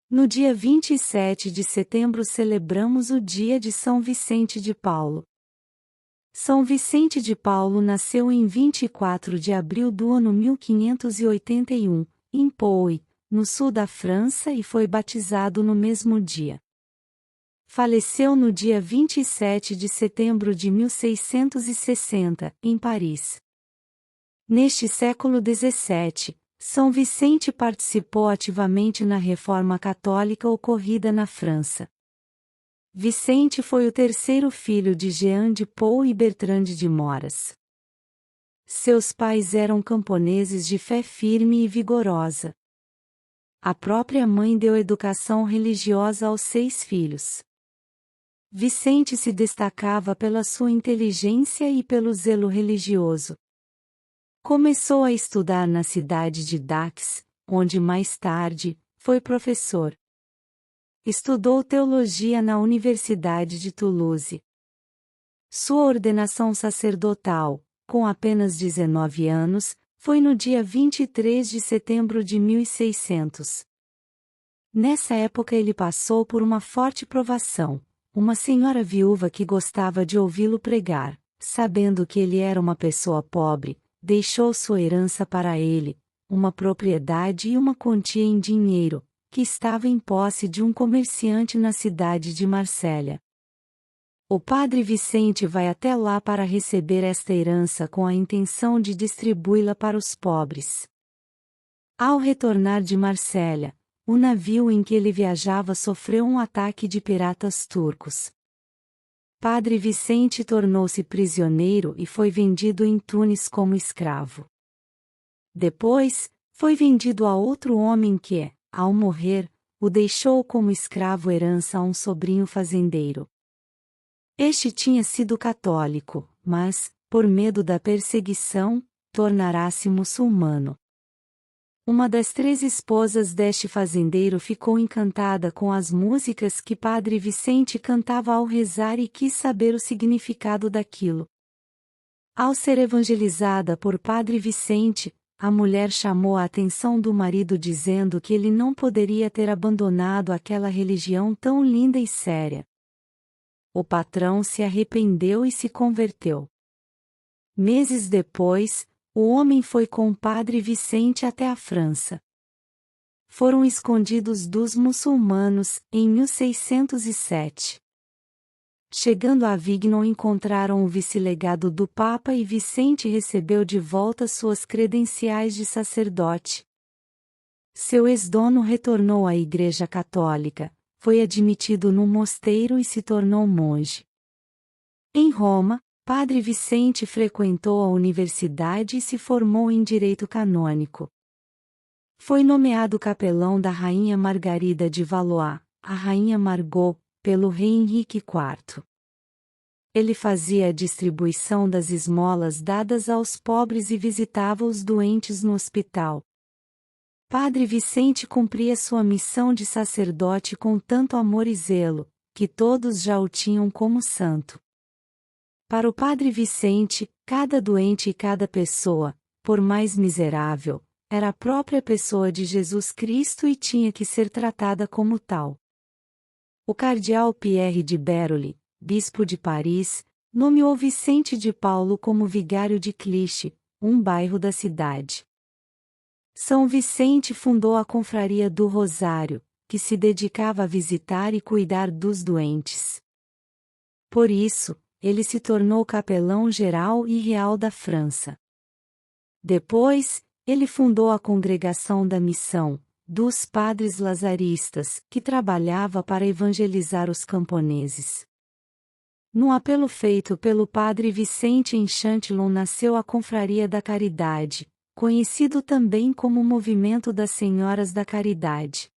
No dia 27 de setembro celebramos o dia de São Vicente de Paulo. São Vicente de Paulo nasceu em 24 de abril do ano 1581, em Pouy, no sul da França e foi batizado no mesmo dia. Faleceu no dia 27 de setembro de 1660, em Paris. Neste século XVII, São Vicente participou ativamente na reforma católica ocorrida na França. Vicente foi o terceiro filho de Jean de Pouy e Bertrande de Moras. Seus pais eram camponeses de fé firme e vigorosa. A própria mãe deu educação religiosa aos 6 filhos. Vicente se destacava pela sua inteligência e pelo zelo religioso. Começou a estudar na cidade de Dax, onde mais tarde foi professor. Estudou teologia na Universidade de Toulouse. Sua ordenação sacerdotal, com apenas 19 anos, foi no dia 23 de setembro de 1600. Nessa época ele passou por uma forte provação. Uma senhora viúva que gostava de ouvi-lo pregar, sabendo que ele era uma pessoa pobre, deixou sua herança para ele, uma propriedade e uma quantia em dinheiro, que estava em posse de um comerciante na cidade de Marsella. O padre Vicente vai até lá para receber esta herança com a intenção de distribuí-la para os pobres. Ao retornar de Marsella, o navio em que ele viajava sofreu um ataque de piratas turcos. Padre Vicente tornou-se prisioneiro e foi vendido em Tunis como escravo. Depois, foi vendido a outro homem que, ao morrer, o deixou como escravo herança a um sobrinho fazendeiro. Este tinha sido católico, mas, por medo da perseguição, tornará-se muçulmano. Uma das 3 esposas deste fazendeiro ficou encantada com as músicas que Padre Vicente cantava ao rezar e quis saber o significado daquilo. Ao ser evangelizada por Padre Vicente, a mulher chamou a atenção do marido dizendo que ele não poderia ter abandonado aquela religião tão linda e séria. O patrão se arrependeu e se converteu. Meses depois, o homem foi com o Padre Vicente até a França. Foram escondidos dos muçulmanos, em 1607. Chegando a Avignon encontraram o vice-legado do Papa e Vicente recebeu de volta suas credenciais de sacerdote. Seu ex-dono retornou à Igreja Católica, foi admitido no mosteiro e se tornou monge. Em Roma, Padre Vicente frequentou a universidade e se formou em direito canônico. Foi nomeado capelão da rainha Margarida de Valois, a rainha Margot, pelo rei Henrique IV. Ele fazia a distribuição das esmolas dadas aos pobres e visitava os doentes no hospital. Padre Vicente cumpria sua missão de sacerdote com tanto amor e zelo, que todos já o tinham como santo. Para o Padre Vicente, cada doente e cada pessoa, por mais miserável, era a própria pessoa de Jesus Cristo e tinha que ser tratada como tal. O cardeal Pierre de Berolly, bispo de Paris, nomeou Vicente de Paulo como vigário de Clichy, um bairro da cidade. São Vicente fundou a Confraria do Rosário, que se dedicava a visitar e cuidar dos doentes. Por isso, ele se tornou capelão geral e real da França. Depois, ele fundou a Congregação da Missão, dos Padres Lazaristas, que trabalhava para evangelizar os camponeses. No apelo feito pelo Padre Vicente em Châtillon nasceu a Confraria da Caridade, conhecido também como Movimento das Senhoras da Caridade.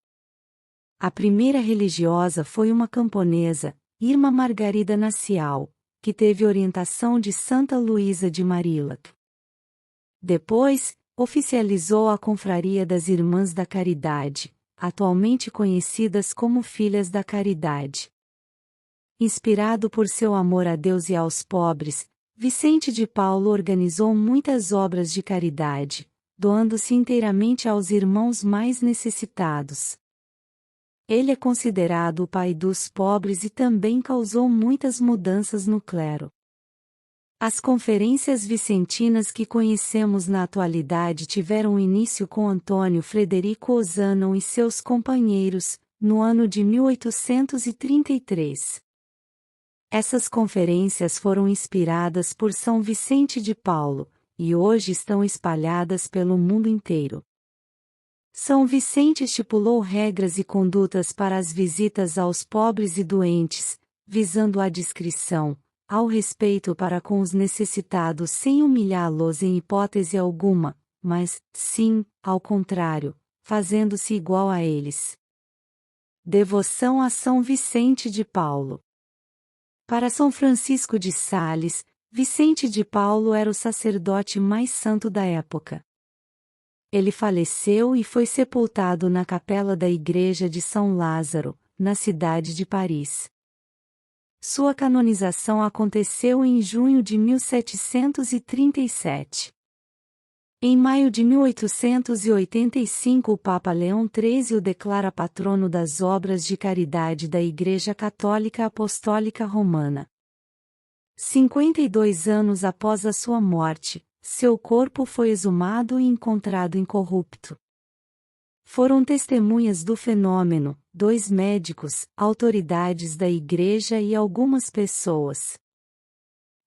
A primeira religiosa foi uma camponesa, Irmã Margarida Nacial, que teve orientação de Santa Luísa de Marillac. Depois, oficializou a Confraria das Irmãs da Caridade, atualmente conhecidas como Filhas da Caridade. Inspirado por seu amor a Deus e aos pobres, Vicente de Paulo organizou muitas obras de caridade, doando-se inteiramente aos irmãos mais necessitados. Ele é considerado o pai dos pobres e também causou muitas mudanças no clero. As conferências vicentinas que conhecemos na atualidade tiveram início com Antônio Frederico Ozanam e seus companheiros, no ano de 1833. Essas conferências foram inspiradas por São Vicente de Paulo, e hoje estão espalhadas pelo mundo inteiro. São Vicente estipulou regras e condutas para as visitas aos pobres e doentes, visando a discrição, ao respeito para com os necessitados sem humilhá-los em hipótese alguma, mas, sim, ao contrário, fazendo-se igual a eles. Devoção a São Vicente de Paulo. Para São Francisco de Sales, Vicente de Paulo era o sacerdote mais santo da época. Ele faleceu e foi sepultado na capela da igreja de São Lázaro, na cidade de Paris. Sua canonização aconteceu em junho de 1737. Em maio de 1885 o Papa Leão XIII o declara patrono das obras de caridade da Igreja Católica Apostólica Romana. 52 anos após a sua morte, seu corpo foi exumado e encontrado incorrupto. Foram testemunhas do fenômeno 2 médicos, autoridades da Igreja e algumas pessoas.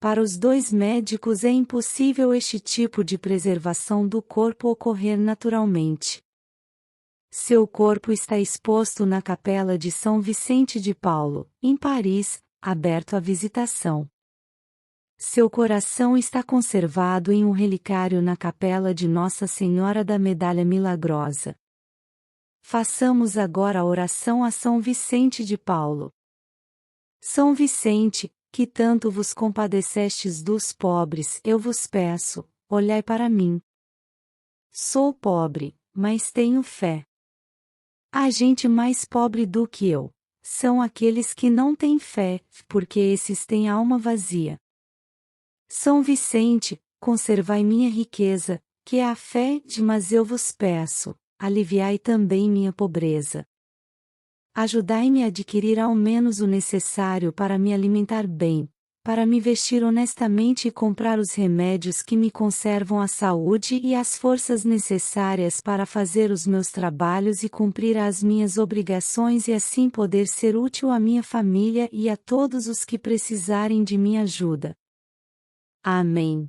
Para os 2 médicos é impossível este tipo de preservação do corpo ocorrer naturalmente. Seu corpo está exposto na capela de São Vicente de Paulo, em Paris, aberto à visitação. Seu coração está conservado em um relicário na capela de Nossa Senhora da Medalha Milagrosa. Façamos agora a oração a São Vicente de Paulo. São Vicente, que tanto vos compadecestes dos pobres, eu vos peço, olhai para mim. Sou pobre, mas tenho fé. Há gente mais pobre do que eu. São aqueles que não têm fé, porque esses têm alma vazia. São Vicente, conservai minha riqueza, que é a fé, mas eu vos peço, aliviai também minha pobreza. Ajudai-me a adquirir ao menos o necessário para me alimentar bem, para me vestir honestamente e comprar os remédios que me conservam a saúde e as forças necessárias para fazer os meus trabalhos e cumprir as minhas obrigações e assim poder ser útil à minha família e a todos os que precisarem de minha ajuda. Amém.